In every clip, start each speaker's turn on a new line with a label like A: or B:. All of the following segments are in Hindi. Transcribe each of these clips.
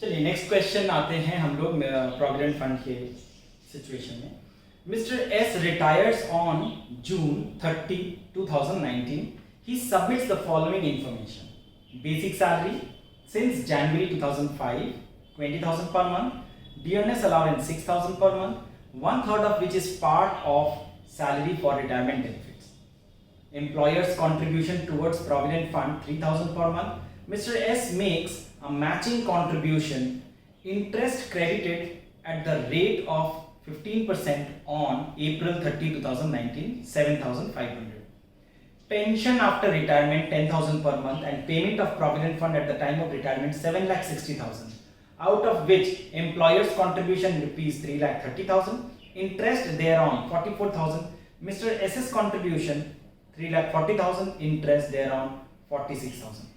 A: चलिए नेक्स्ट क्वेश्चन आते हैं हम लोग प्रोविडेंट फंड के सिचुएशन में। Mister S retires on June 30, 2019. He submits the following information: basic salary since January 2005, 20,000 per month, dearness allowance 6,000 per month, 1/3 of which is part of salary for retirement benefits. Employer's contribution towards provident fund 3,000 per month. Mr. S makes a matching contribution, interest credited at the rate of 15% on April 30, 2019, 7,500. Pension after retirement 10,000 per month and payment of provident fund at the time of retirement 7,60,000, out of which employer's contribution rupees 3,30,000, interest thereon 44,000. Mr. S's contribution 3,40,000, interest thereon 46,000.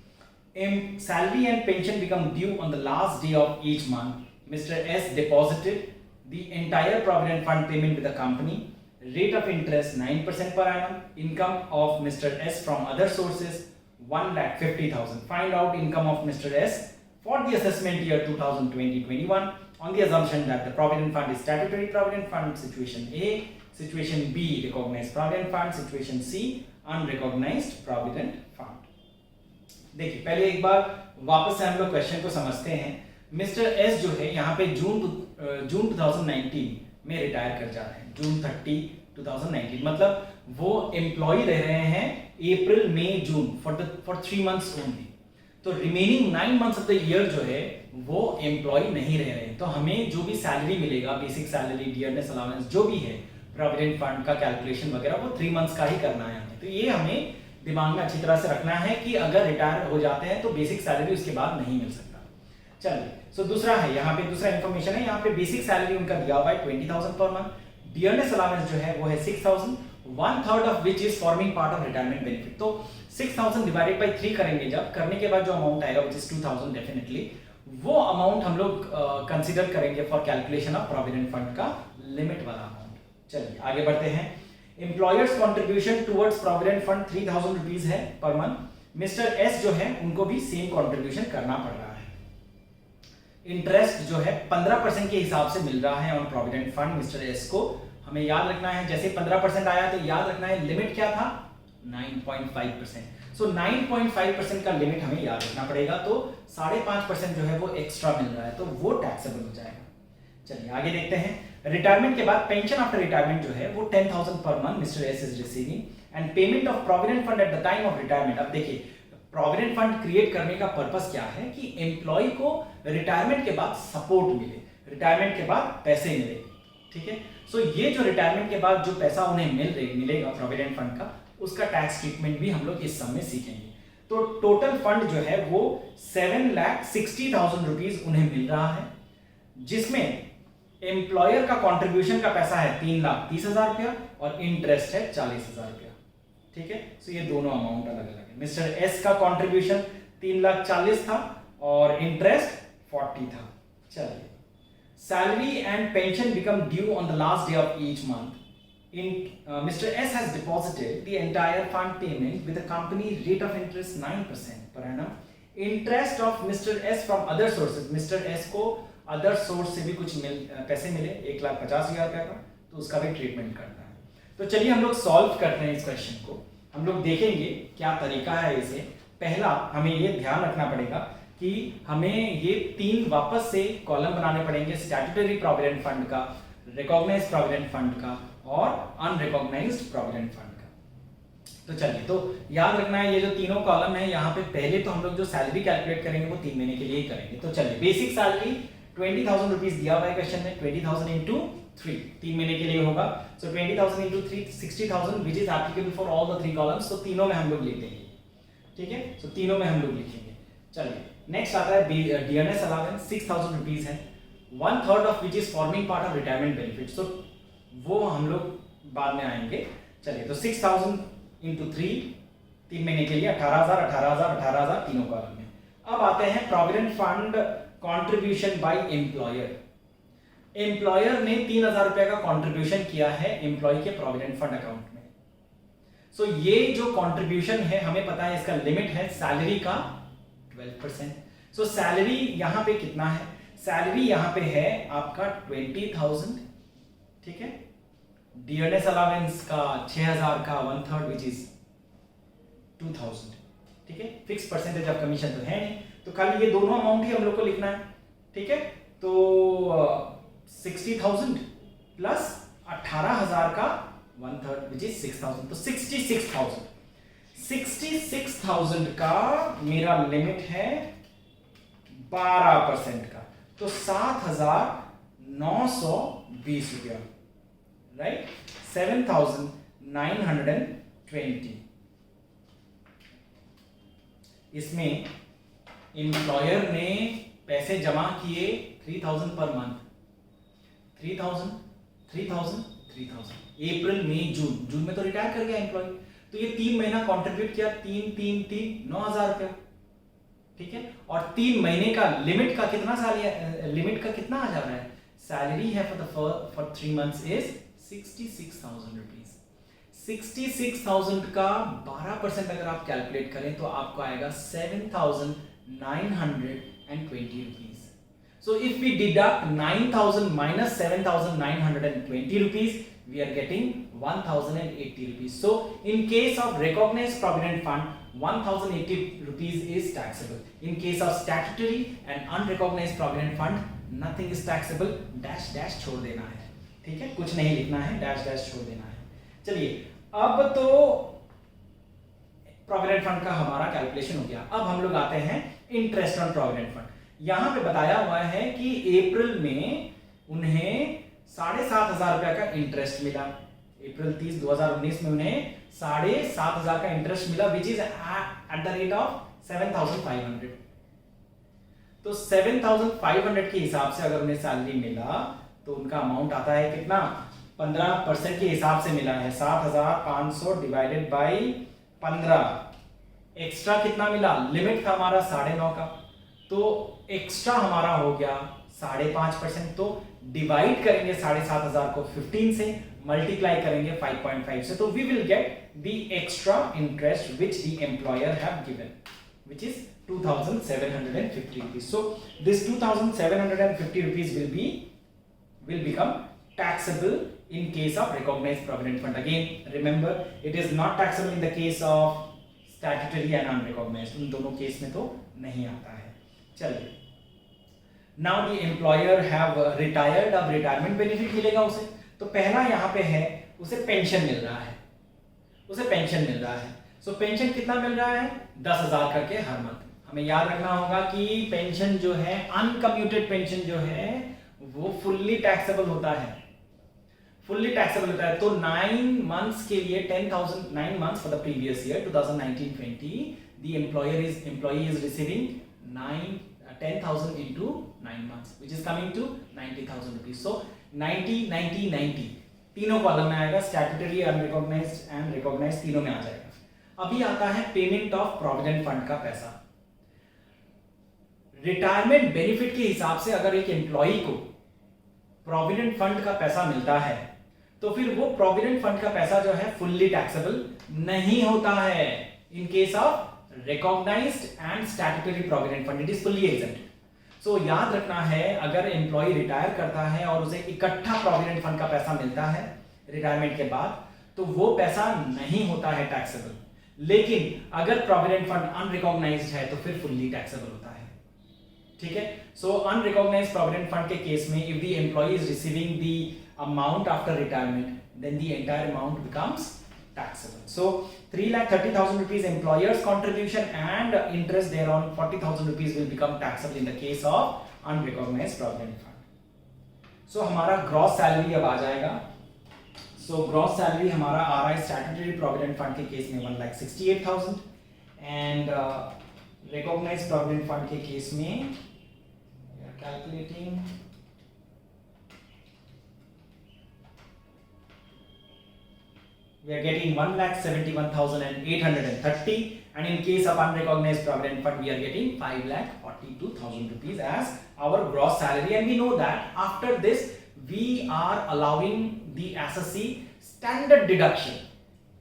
A: Salary and pension become due on the last day of each month. Mr. S deposited the entire provident fund payment with the company. Rate of interest 9% per annum. Income of Mr. S from other sources 1,50,000. Find out income of Mr. S for the assessment year 2020-21 on the assumption that the provident fund is statutory provident fund. Situation A. Situation B, recognized provident fund. Situation C, unrecognized provident fund. देखिए पहले एक बार वापस से हम लोग क्वेश्चन को समझते हैं। मिस्टर एस जो है यहाँ पे जून 2019 में रिटायर कर जा रहे हैं। जून 30, 2019 मतलब वो एम्प्लॉय रह रहे हैं अप्रैल मई जून फॉर 3 मंथ्स ओनली। तो remaining 9 months of the year जो है वो एम्प्लॉय नहीं रह रहे हैं। तो हमें जो भी सैलरी मिलेगा, बेसिक सैलरी, डियरनेस अलाउंस जो भी है, प्रोविडेंट फंड का कैलकुलेशन वगैरह वो 3 मंथ्स का ही करना है हमें। तो ये हमें दिमाग में अच्छी तरह से रखना है कि अगर रिटायर हो जाते हैं तो बेसिक सैलरी उसके बाद नहीं मिल सकता। चलिए सो दूसरा है, यहाँ पे दूसरा इन्फॉर्मेशन है। यहाँ पे बेसिक सैलरी उनका दिया हुआ है 20,000 पर मंथ। डियरनेस अलाउंस जो है वो है 6,000, 1/3 of which is forming part of retirement benefit. तो 6,000 डिवाइडेड बाई 3 करेंगे जब, करने के बाद जो अमाउंट आएगा विच इज 2,000 डेफिनेटली, वो अमाउंट हम लोग कंसिडर करेंगे for calculation of provident fund का लिमिट वाला अमाउंट। चलिए आगे बढ़ते हैं। Employers contribution towards provident fund 3,000 rupees है पर मंथ। मिस्टर एस जो है उनको भी सेम कंट्रीब्यूशन करना पड़ रहा है। इंटरेस्ट जो है 15% के हिसाब से मिल रहा है on provident fund mister S को। हमें याद रखना है, जैसे 15% आया तो याद रखना है लिमिट क्या था, 9.5%। सो 9.5% का लिमिट हमें याद रखना पड़ेगा। तो 5.5% जो है वो एक्स्ट्रा मिल रहा है, तो वो टैक्सेबल हो जाएगा। चलिए आगे देखते हैं। रिटायरमेंट के बाद पेंशन आफ्टर रिटायरमेंट जो है वो 10,000 per month mister S is receiving end payment of provident fund at the time of retirement. अब देखिए प्रोविडेंट फंड क्रिएट करने का पर्पस क्या है कि एम्प्लॉय को रिटायरमेंट के बाद सपोर्ट मिले, रिटायरमेंट के बाद पैसे मिले। ठीक है, सो ये जो रिटायरमेंट के बाद जो पैसा उन्हें मिलेगा प्रोविडेंट फंड का, उसका टैक्स ट्रीटमेंट भी हम लोग इस सब में सीखेंगे। तो टोटल फंड जो है वो 7,60,000 रुपीज उन्हें मिल रहा है, जिसमें एम्प्लॉयर का कंट्रीब्यूशन का पैसा है 3,30,000 रुपया और इंटरेस्ट है 40,000 रुपया। ठीक है, सो ये दोनों अमाउंट अलग अलग है। मिस्टर एस का कंट्रीब्यूशन 3,40,000 था और इंटरेस्ट 40 था। चलिए, salary and pension become due on the last day of each month. Mr. S has deposited the entire fund payment with a company rate of interest 9% per annum. Interest of Mr. S from other sources. Mr. S को अदर सोर्स से भी कुछ पैसे मिले 1,50,000 रुपया का, तो उसका भी ट्रीटमेंट करता है। तो चलिए हम लोग सॉल्व करते हैं इस क्वेश्चन को। हम लोग देखेंगे क्या तरीका है इसे। पहला हमें ये ध्यान रखना पड़ेगा कि हमें ये 3 वापस से कॉलम बनाने पड़ेंगे, स्टैट्यूटरी प्रोविडेंट फंड का, रिकॉग्नाइज्ड प्रोविडेंट फंड का और अनरिकॉग्नाइज्ड प्रोविडेंट फंड का। तो चलिए, तो याद रखना है ये जो तीनों कॉलम है, यहाँ पे पहले तो हम लोग जो सैलरी कैलकुलेट करेंगे वो 3 महीने के लिए ही करेंगे। तो चलिए, बेसिक सैलरी 20,000 रुपीज दिया हुआ है क्वेश्चन में, 20,000 इंटू 3 महीने के लिए होगा। सो 20,000 into 3 60,000 which is applicable for all the 3 columns. तो तीनों में हम लोग लिख देंगे। ठीक है, सो तीनों में हम लोग लिखेंगे। चलिए नेक्स्ट आता है डियरनेस अलाउंस 6,000 रुपीज है, 1/3 of which is forming part of retirement benefit. So वो हम लोग बाद में आएंगे। चलिए, तो 6,000 इंटू 3 महीने के लिए 18,000 18,000 18,000 तीनों कॉलम में। अब आते हैं provident fund contribution by employer. Employer ने 3,000 रुपए का कंट्रीब्यूशन किया है एम्प्लॉय के प्रोविडेंट फंड अकाउंट में। सो ये जो कंट्रीब्यूशन है, हमें पता है इसका लिमिट है सैलरी का 12%। सो सैलरी यहाँ पे कितना है? सैलरी यहाँ पे है आपका 20,000, ठीक है। डियरनेस अलावेंस का 6,000 का 1/3 विच इज 2,000, ठीक है। फिक्स परसेंटेज ऑफ कमीशन तो है नहीं, तो खाली ये दोनों अमाउंट ही हम लोग को लिखना है, ठीक है। तो 60,000 प्लस 18,000 का 1/3 विच इज 6,000, तो 66,000 का मेरा लिमिट है 12% का, तो 7,920 रुपया, राइट। 7,920। इसमें एम्प्लॉयर ने पैसे जमा किए 3,000 पर मंथ, 3,000 3,000 3,000, अप्रैल मई जून में तो रिटायर कर गया एम्प्लॉय, तो ये 3 महीना कंट्रीब्यूट किया, 9,000 रुपया, ठीक है। और 3 महीने का लिमिट का कितना लिमिट का कितना आ जा रहा है? सैलरी है फॉर 3 मंथ्स इज 66,000 रुपीज। 66,000 का 12% अगर आप कैलकुलेट करें तो आपको आएगा 7,920 rupees. So if we deduct 9,000 minus 7,920 rupees, we are getting 1,080 rupees. So in case of recognized provident fund, 1,080 rupees is taxable. In case of statutory and unrecognized provident fund, nothing is taxable. Dash dash छोड़ देना है, ठीक है, कुछ नहीं लिखना है, dash dash छोड़ देना है। चलिए, अब तो प्रोविडेंट फंड का हमारा कैलकुलेशन हो गया। अब हम लोग आते हैं इंटरेस्ट ऑन प्रोविडेंट फंड। यहां पे बताया हुआ है कि अप्रैल में उन्हें 7,500 रुपया का इंटरेस्ट मिला। अप्रैल 30, 2019 में उन्हें 7,500 का इंटरेस्ट मिला, which is eight the rate of 7,500। तो 7,500 के हिसाब से अगर उन्हें सैलरी मिला तो उनका अमाउंट आता है कितना? 15% के हिसाब से मिला है, 7,500 डिवाइडेड बाई 15। एक्स्ट्रा कितना मिला? लिमिट था हमारा 9.5 का, तो एक्स्ट्रा हमारा हो गया 5.5%। तो डिवाइड करेंगे 7,500 को 15 से, मल्टीप्लाई करेंगे 5.5 से, तो we will get the extra interest which the employer have given, which is 2,750 rupees. So this 2,750 rupees will become taxable in case of recognized provident fund. Again, remember, it is not taxable in the case of statutory and unrecognized. उन दोनों केस में तो नहीं आता है। चलिए, now the employer have retired, अब रिटायरमेंट बेनिफिट मिलेगा उसे। तो पहला यहाँ पे है उसे पेंशन मिल रहा है, सो पेंशन कितना मिल रहा है? 10,000 करके हर मंथ। हमें याद रखना होगा कि पेंशन जो है, अनकम्यूटेड पेंशन जो है वो फुल्ली टैक्सेबल होता है, तो 9 मंथ्स के लिए 10,000, 9 months for the previous year 2019-20, the employee is receiving 10,000 into 9 months, which is coming to 90,000 rupees. So 90, 90, 90 तीनों कॉलम में आएगा, स्टैट्यूटरी, अनरिकॉग्नाइज्ड एंड रिकॉग्नाइज्ड तीनों में आ जाएगा। अभी आता है पेमेंट ऑफ प्रोविडेंट फंड का पैसा। रिटायरमेंट बेनिफिट के हिसाब से अगर एक एम्प्लॉई को प्रोविडेंट फंड का पैसा मिलता है तो फिर वो प्रोविडेंट फंड का पैसा जो है फुल्ली टैक्सेबल नहीं होता है। In case of recognized and statutory provident fund, it is fully exempt. So याद रखना है, अगर एम्प्लॉय रिटायर करता है और उसे इकट्ठा प्रोविडेंट फंड का पैसा मिलता है रिटायरमेंट के बाद, तो वो पैसा नहीं होता है टैक्सेबल। लेकिन अगर प्रोविडेंट फंड अनरिकॉग्नाइज्ड है तो फिर फुल्ली टैक्सेबल होता है, ठीक है। सो अनरिकॉग्नाइज्ड प्रोविडेंट फंड के केस में if the employee is receiving the amount after retirement, then the entire amount becomes taxable. So 3,30,000 rupees employer's contribution and interest thereon 40,000 rupees will become taxable in the case of unrecognized provident fund. So हमारा gross salary अब आ जाएगा। So gross salary हमारा आ रहा है statutory provident fund के केस में 1,68,000 and recognized provident fund के केस में we are calculating we are getting 1,71,830, and in case of unrecognized provident fund we are getting 5,42,000 rupees as our gross salary. And we know that after this we are allowing the SSC standard deduction,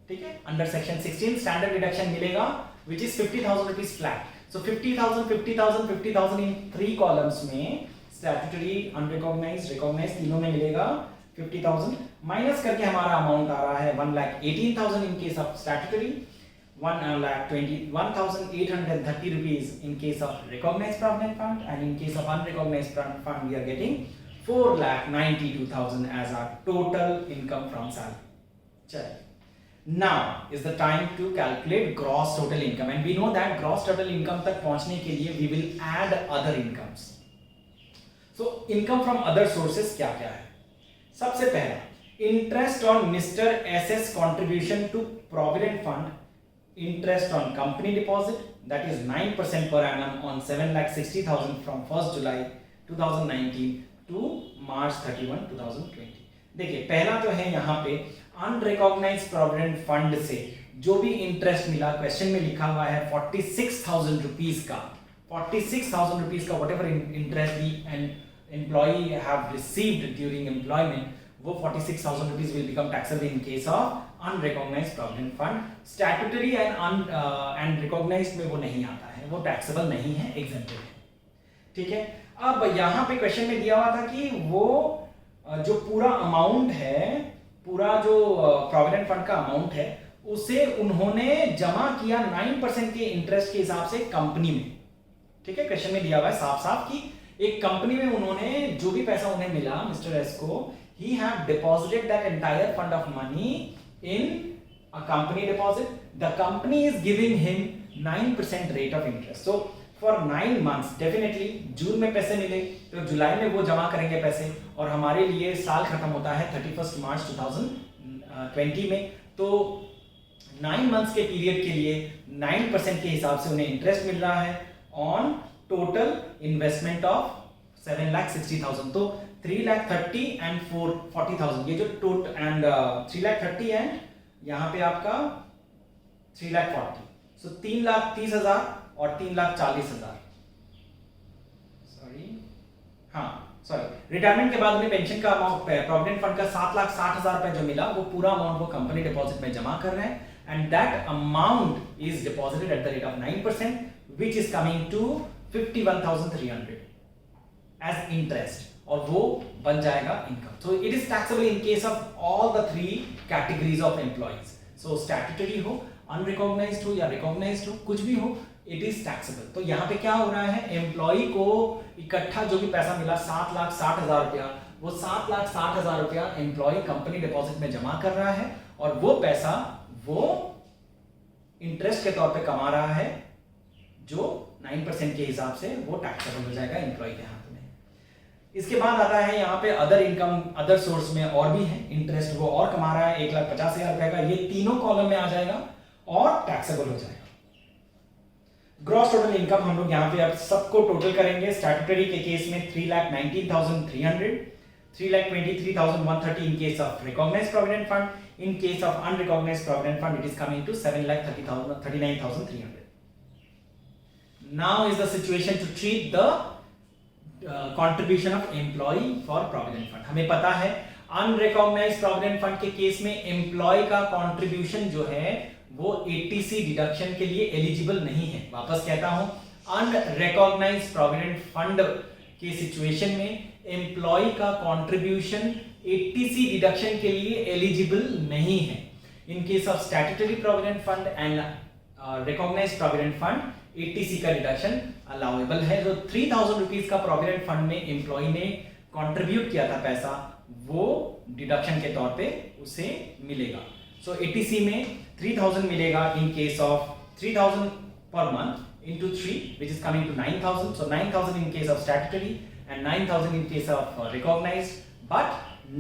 A: ठीक है। अंडर सेक्शन 16 स्टैंडर्ड डिडक्शन मिलेगा which is 50,000 rupees flat. So 50,000 in 3 columns में स्टैट्यूटरी, अनरिकॉग्नाइज्ड, रिकॉग्नाइज्ड तीनों में मिलेगा 50,000 माइनस करके हमारा अमाउंट आ रहा है 1,18,000 इन case of statutory, 1,21,830 rupees in case of recognized provident fund, and in case of unrecognized provident fund we are getting 4,92,000 as our total income from salary. Chalo. Now is the time to calculate gross total income, and we know that gross total income तक पहुंचने के लिए we will add other incomes. So income from other sources क्या क्या है? सबसे पहला interest on Mr. SS contribution to provident fund, interest on company deposit, that is 9% per annum on 7,60,000 from 1st July 2019 to March 31, 2020. देखिए पहला तो है यहाँ पे अनरिकॉग्नाइज्ड प्रोविडेंट फंड से जो भी इंटरेस्ट मिला, क्वेश्चन में लिखा हुआ है 46,000 रुपीज का, 46,000 रुपीज का whatever interest the and employee have received during employment, वो 46,000 rupees will become taxable in case of unrecognised provident fund. Statutory and recognised में वो नहीं आता है, वो टैक्सेबल नहीं है, एग्जेम्प्टेड है. ठीक है. अब यहाँ पे क्वेश्चन में दिया हुआ था कि वो जो पूरा अमाउंट है, पूरा जो प्रोविडेंट फंड का अमाउंट है, उसे उन्होंने जमा किया 9% के इंटरेस्ट के हिसाब से कंपनी में. ठीक है. क्वेश्चन में दिया हुआ है साफ साफ कि एक कंपनी में उन्होंने जो भी पैसा उन्हें मिला मिस्टर एस को, he have deposited that entire fund of money in a company deposit. The company is giving him 9% rate of interest. So for 9 months definitely जून में पैसे मिले तो जुलाई में वो जमा करेंगे पैसे, और हमारे लिए साल खत्म होता है 31 मार्च 2020 में. तो 9 मंथ्स के पीरियड के लिए 9% के हिसाब से उन्हें इंटरेस्ट मिल रहा है ऑन टोटल इन्वेस्टमेंट ऑफ 7,60,000. तो 3,30,000 एंड 40,000 ये जो टोटल एंड 3,30,000 एंड यहाँ पे आपका 3,40,000, सो 3,30,000 और 3,40,000. सॉरी रिटायरमेंट के बाद उन्हें पेंशन का अमाउंट, प्रोविडेंट फंड का 7,60,000 रुपए जो मिला, वो पूरा अमाउंट वो कंपनी डिपॉजिट में जमा कर रहे हैं, and that amount is deposited at the rate of 9% which is coming to 51,300 as interest, और वो बन जाएगा income. So it is taxable in case of all the 3 categories of employees. So statutory हो, अनरिकॉग्नाइज्ड हो या रिकॉग्नाइज्ड हो, कुछ भी हो, इट इज टैक्सेबल. तो यहाँ पे क्या हो रहा है, एम्प्लॉय को इकट्ठा जो भी पैसा मिला 7,60,000 रुपया, वो 7,60,000 रुपया एम्प्लॉय कंपनी डिपॉजिट में जमा कर रहा है, और वो पैसा वो इंटरेस्ट के तौर पे कमा रहा है, जो 9% के हिसाब से वो टैक्सेबल हो जाएगा एम्प्लॉय के हाथ में. इसके बाद आता है यहाँ पे अदर इनकम, अदर सोर्स में और भी है इंटरेस्ट, वो और कमा रहा है 1,50,000 रुपए का, ये तीनों कॉलम में आ जाएगा और टैक्सेबल हो जाएगा. ग्रॉस टोटल इनकम हम लोग यहाँ पे अब सबको टोटल करेंगे. स्टैट्यूटरी के केस में 3,19,300, 3,23,130 in case of recognised provident fund. In case of unrecognised provident fund it is coming to 7,39,300. Now is the situation to treat the contribution of employee for provident fund. हमें पता है अनरिकॉग्नाइज्ड प्रोविडेंट फंड के केस में एम्प्लॉय का कंट्रीब्यूशन जो है वो 80C डिडक्शन के लिए एलिजिबल नहीं है. वापस कहता हूं, अनरिकॉग्नाइज्ड प्रोविडेंट फंड के सिचुएशन में एम्प्लॉय का कंट्रीब्यूशन 80C डिडक्शन के लिए एलिजिबल नहीं है. In case of statutory provident fund and recognised provident fund 80C का डिडक्शन अलाउएबल है. जो 3,000 रुपीज का प्रोविडेंट फंड में एम्प्लॉय ने कंट्रीब्यूट किया था पैसा, वो डिडक्शन के तौर पे उसे मिलेगा. सो 80C में 3,000 मिलेगा इन case of 3,000 per month into 3 which is coming to 9,000. So 9,000 in case of statutory and 9,000 in case of recognized, but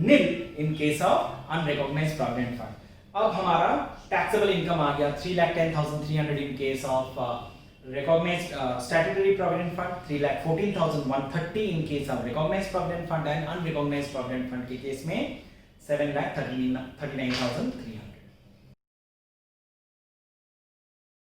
A: nil in case of unrecognized provident fund. अब हमारा taxable income आ गया 3,10,300 in case of recognized statutory provident fund, 3,14,130 in case of recognized provident fund, and unrecognized provident fund के केस में 7,39,300.